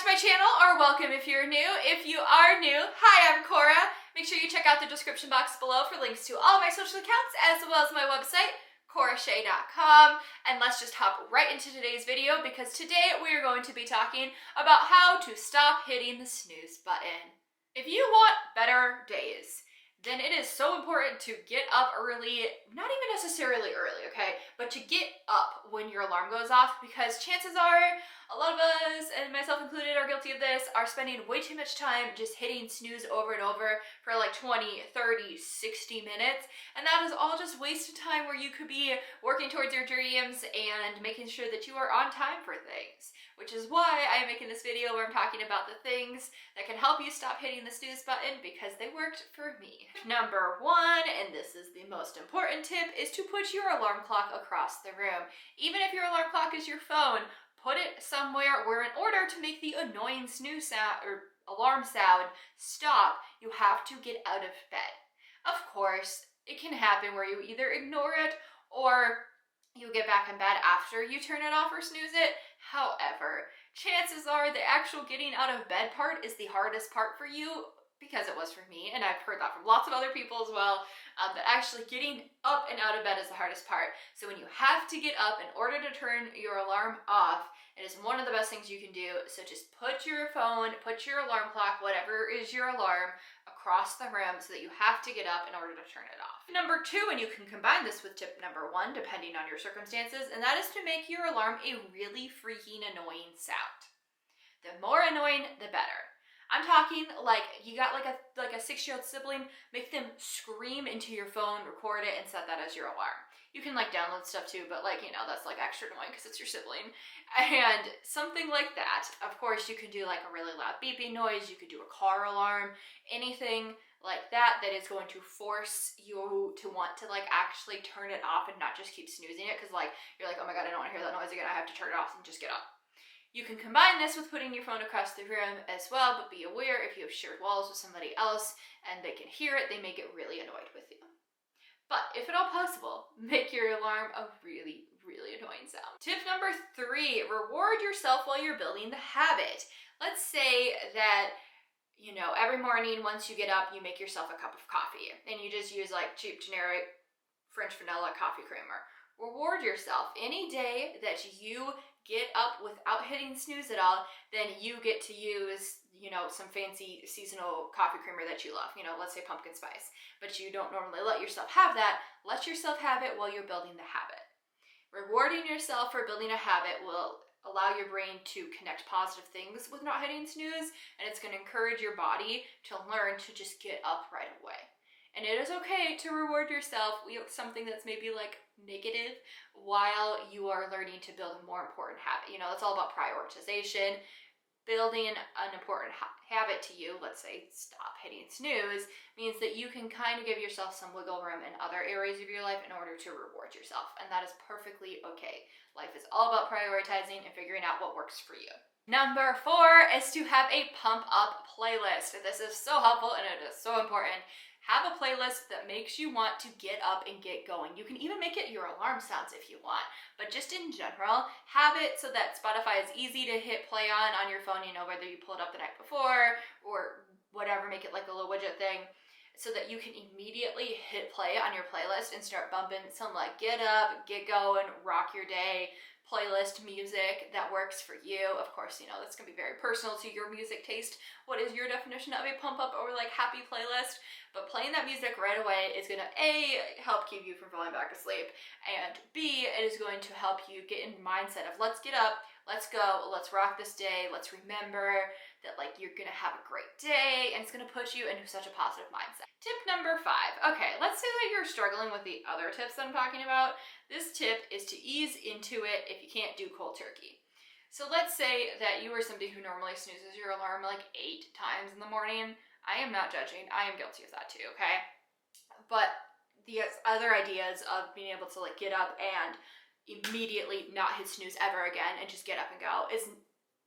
to my channel, or welcome if you're new. If you are new, hi, I'm Cora. Make sure you check out the description box below for links to all my social accounts as well as my website, corashay.com. And let's just hop right into today's video because today we are going to be talking about how to stop hitting the snooze button. If you want better days, then it is so important to get up early, not even necessarily early, okay, but to get up when your alarm goes off, because chances are a lot of us, and myself included, are guilty of this, are spending way too much time just hitting snooze over and over for like 20, 30, 60 minutes, and that is all just wasted time where you could be working towards your dreams and making sure that you are on time for things. Which is why I'm making this video where I'm talking about the things that can help you stop hitting the snooze button because they worked for me. Number one, and this is the most important tip, is to put your alarm clock across the room. Even if your alarm clock is your phone, put it somewhere where in order to make the annoying snooze sound or alarm sound stop, you have to get out of bed. Of course, it can happen where you either ignore it or you get back in bed after you turn it off or snooze it. However, chances are the actual getting out of bed part is the hardest part for you, because it was for me, and I've heard that from lots of other people as well, that actually getting up and out of bed is the hardest part. So when you have to get up in order to turn your alarm off, it is one of the best things you can do. So just put your phone, put your alarm clock, whatever is your alarm, across the room so that you have to get up in order to turn it off. Number two, and you can combine this with tip number one depending on your circumstances, and that is to make your alarm a really freaking annoying sound. The more annoying, the better. I'm talking like you got like a 6-year-old sibling, make them scream into your phone, record it, and set that as your alarm. You can like download stuff too, but like, you know, that's like extra annoying because it's your sibling. And something like that. Of course, you can do like a really loud beeping noise. You could do a car alarm, anything like that that is going to force you to want to like actually turn it off and not just keep snoozing it, because like you're like, oh my god, I don't want to hear that noise again. I have to turn it off and just get up. You can combine this with putting your phone across the room as well, but be aware if you have shared walls with somebody else and they can hear it, they may get really annoyed with you. But if at all possible, make your alarm a really, really annoying sound. Tip number three, reward yourself while you're building the habit. Let's say that, you know, every morning once you get up, you make yourself a cup of coffee and you just use like cheap, generic French vanilla coffee creamer. Reward yourself. Any day that you get up without hitting snooze at all, then you get to use, you know, some fancy seasonal coffee creamer that you love, you know, let's say pumpkin spice, but you don't normally let yourself have that. Let yourself have it while you're building the habit. Rewarding yourself for building a habit will allow your brain to connect positive things with not hitting snooze, and it's going to encourage your body to learn to just get up right away. And it is okay to reward yourself with something that's maybe like negative while you are learning to build a more important habit. You know, it's all about prioritization. Building an important habit to you, let's say stop hitting snooze, means that you can kind of give yourself some wiggle room in other areas of your life in order to reward yourself. And that is perfectly okay. Life is all about prioritizing and figuring out what works for you. Number four is to have a pump up playlist. This is so helpful and it is so important. Have a playlist that makes you want to get up and get going. You can even make it your alarm sounds if you want, but just in general, have it so that Spotify is easy to hit play on your phone, you know, whether you pull it up the night before or whatever, make it like a little widget thing, so that you can immediately hit play on your playlist and start bumping some like get up, get going, rock your day playlist music that works for you. Of course, you know, that's gonna be very personal to your music taste. What is your definition of a pump up or like happy playlist? But playing that music right away is gonna A, help keep you from falling back asleep, and B, it is going to help you get in the mindset of let's get up, let's go, let's rock this day, let's remember that like you're gonna have a great day, and it's gonna put you into such a positive mindset. Tip number five. Okay, let's say that you're struggling with the other tips that I'm talking about. This tip is to ease into it if you can't do cold turkey. So let's say that you are somebody who normally snoozes your alarm like 8 times in the morning. I am not judging. I am guilty of that too, okay? But the other ideas of being able to like get up and immediately not hit snooze ever again and just get up and go is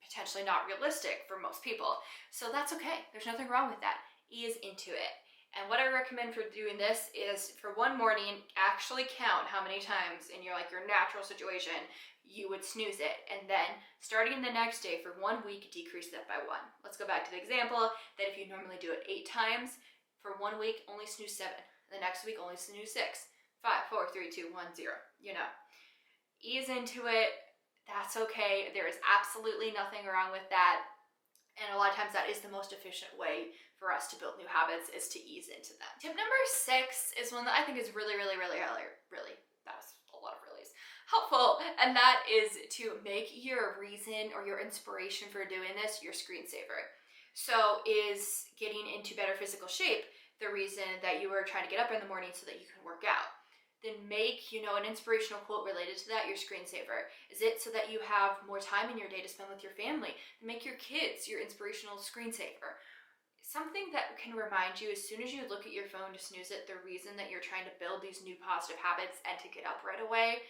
potentially not realistic for most people. So that's okay. There's nothing wrong with that. Ease into it. And what I recommend for doing this is for one morning, actually count how many times in your natural situation you would snooze it. And then starting the next day for 1 week, decrease that by 1. Let's go back to the example that if you normally do it 8 times, for 1 week, only snooze 7. The next week, only snooze 6. 5, 4, 3, 2, 1, 0. Ease into it. That's okay. There is absolutely nothing wrong with that. And a lot of times that is the most efficient way for us to build new habits, is to ease into them. Tip number 6 is one that I think is really, that was a lot of reallys, helpful. And that is to make your reason or your inspiration for doing this your screensaver. So is getting into better physical shape the reason that you are trying to get up in the morning so that you can work out? Then make, an inspirational quote related to that your screensaver. Is it so that you have more time in your day to spend with your family? Make your kids your inspirational screensaver. Something that can remind you as soon as you look at your phone to snooze it, the reason that you're trying to build these new positive habits and to get up right away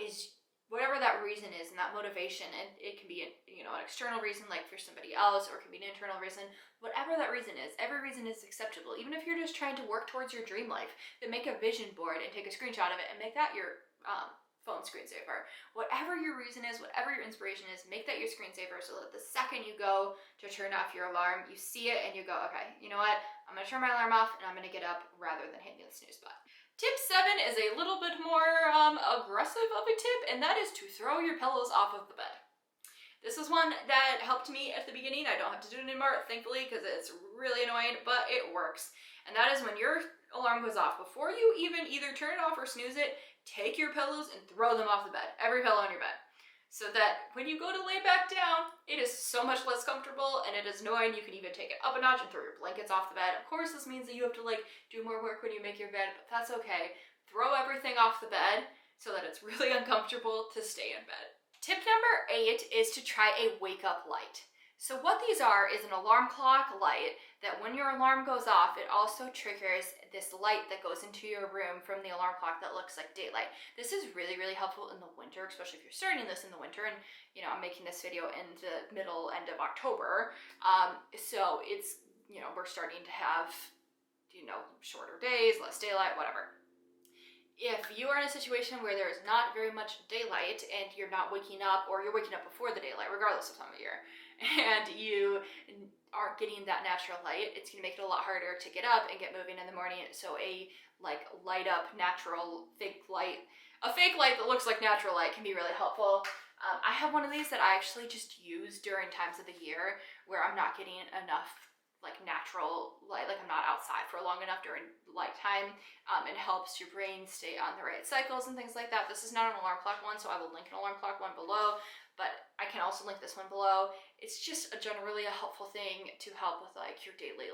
is whatever that reason is, and that motivation. And it can be an external reason, like for somebody else, or it can be an internal reason. Whatever that reason is, every reason is acceptable. Even if you're just trying to work towards your dream life, then make a vision board and take a screenshot of it and make that your phone screensaver. Whatever your reason is, whatever your inspiration is, make that your screensaver so that the second you go to turn off your alarm, you see it and you go, okay, you know what? I'm gonna turn my alarm off and I'm gonna get up rather than hitting the snooze button. Tip 7 is a little bit more aggressive of a tip, and that is to throw your pillows off of the bed. This is one that helped me at the beginning. I don't have to do it anymore, thankfully, because it's really annoying, but it works. And that is when your alarm goes off, before you even either turn it off or snooze it, take your pillows and throw them off the bed, every pillow on your bed. So that when you go to lay back down, it is so much less comfortable and it is annoying. You can even take it up a notch and throw your blankets off the bed. Of course, this means that you have to do more work when you make your bed, but that's okay. Throw everything off the bed so that it's really uncomfortable to stay in bed. Tip number 8 is to try a wake up light. So what these are is an alarm clock light that when your alarm goes off, it also triggers this light that goes into your room from the alarm clock that looks like daylight. This is really, helpful in the winter, especially if you're starting this in the winter. And, I'm making this video in the end of October. So it's, we're starting to have, shorter days, less daylight, whatever. If you are in a situation where there is not very much daylight and you're not waking up, or you're waking up before the daylight, regardless of time of year, and you aren't getting that natural light, it's going to make it a lot harder to get up and get moving in the morning. So a light up natural fake light, a fake light that looks like natural light, can be really helpful. I have one of these that I actually just use during times of the year where I'm not getting enough natural light, I'm not outside for long enough during light time. It helps your brain stay on the right cycles and things like that. This is not an alarm clock one, so I will link an alarm clock one below, but I can also link this one below. It's just generally a helpful thing to help with your daily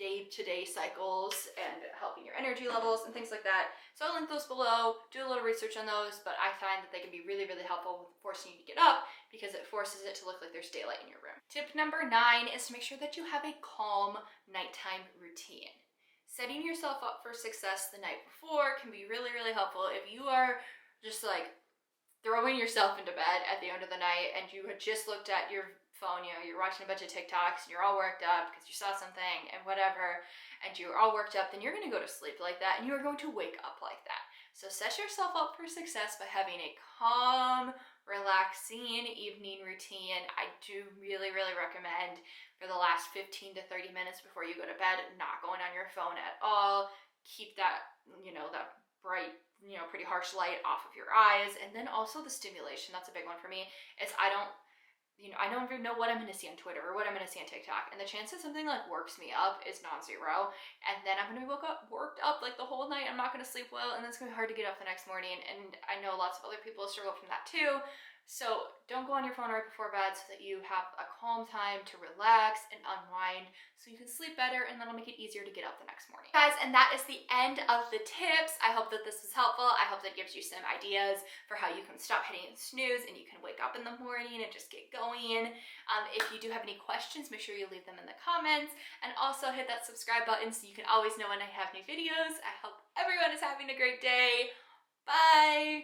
day-to-day cycles and helping your energy levels and things like that. So I'll link those below. Do a little research on those, but I find that they can be really, helpful with forcing you to get up because it forces it to look like there's daylight in your room. Tip number 9 is to make sure that you have a calm nighttime routine. Setting yourself up for success the night before can be really, helpful. If you are just throwing yourself into bed at the end of the night and you had just looked at your phone, you're watching a bunch of TikToks and you're all worked up because you saw something and whatever, and you're all worked up, then you're going to go to sleep like that and you are going to wake up like that. So set yourself up for success by having a calm, relaxing evening routine. I do really, recommend for the last 15 to 30 minutes before you go to bed, not going on your phone at all. Keep that, that bright, pretty harsh light off of your eyes. And then also the stimulation, that's a big one for me, is I don't even know what I'm going to see on Twitter or what I'm going to see on TikTok. And the chance that something works me up is non-zero. And then I'm going to be worked up the whole night. I'm not going to sleep well. And then it's going to be hard to get up the next morning. And I know lots of other people struggle from that too. So don't go on your phone right before bed so that you have a calm time to relax and unwind so you can sleep better, and that'll make it easier to get up the next morning. Guys, and that is the end of the tips. I hope that this was helpful. I hope that gives you some ideas for how you can stop hitting snooze and you can wake up in the morning and just get going. If you do have any questions, make sure you leave them in the comments, and also hit that subscribe button so you can always know when I have new videos. I hope everyone is having a great day. Bye!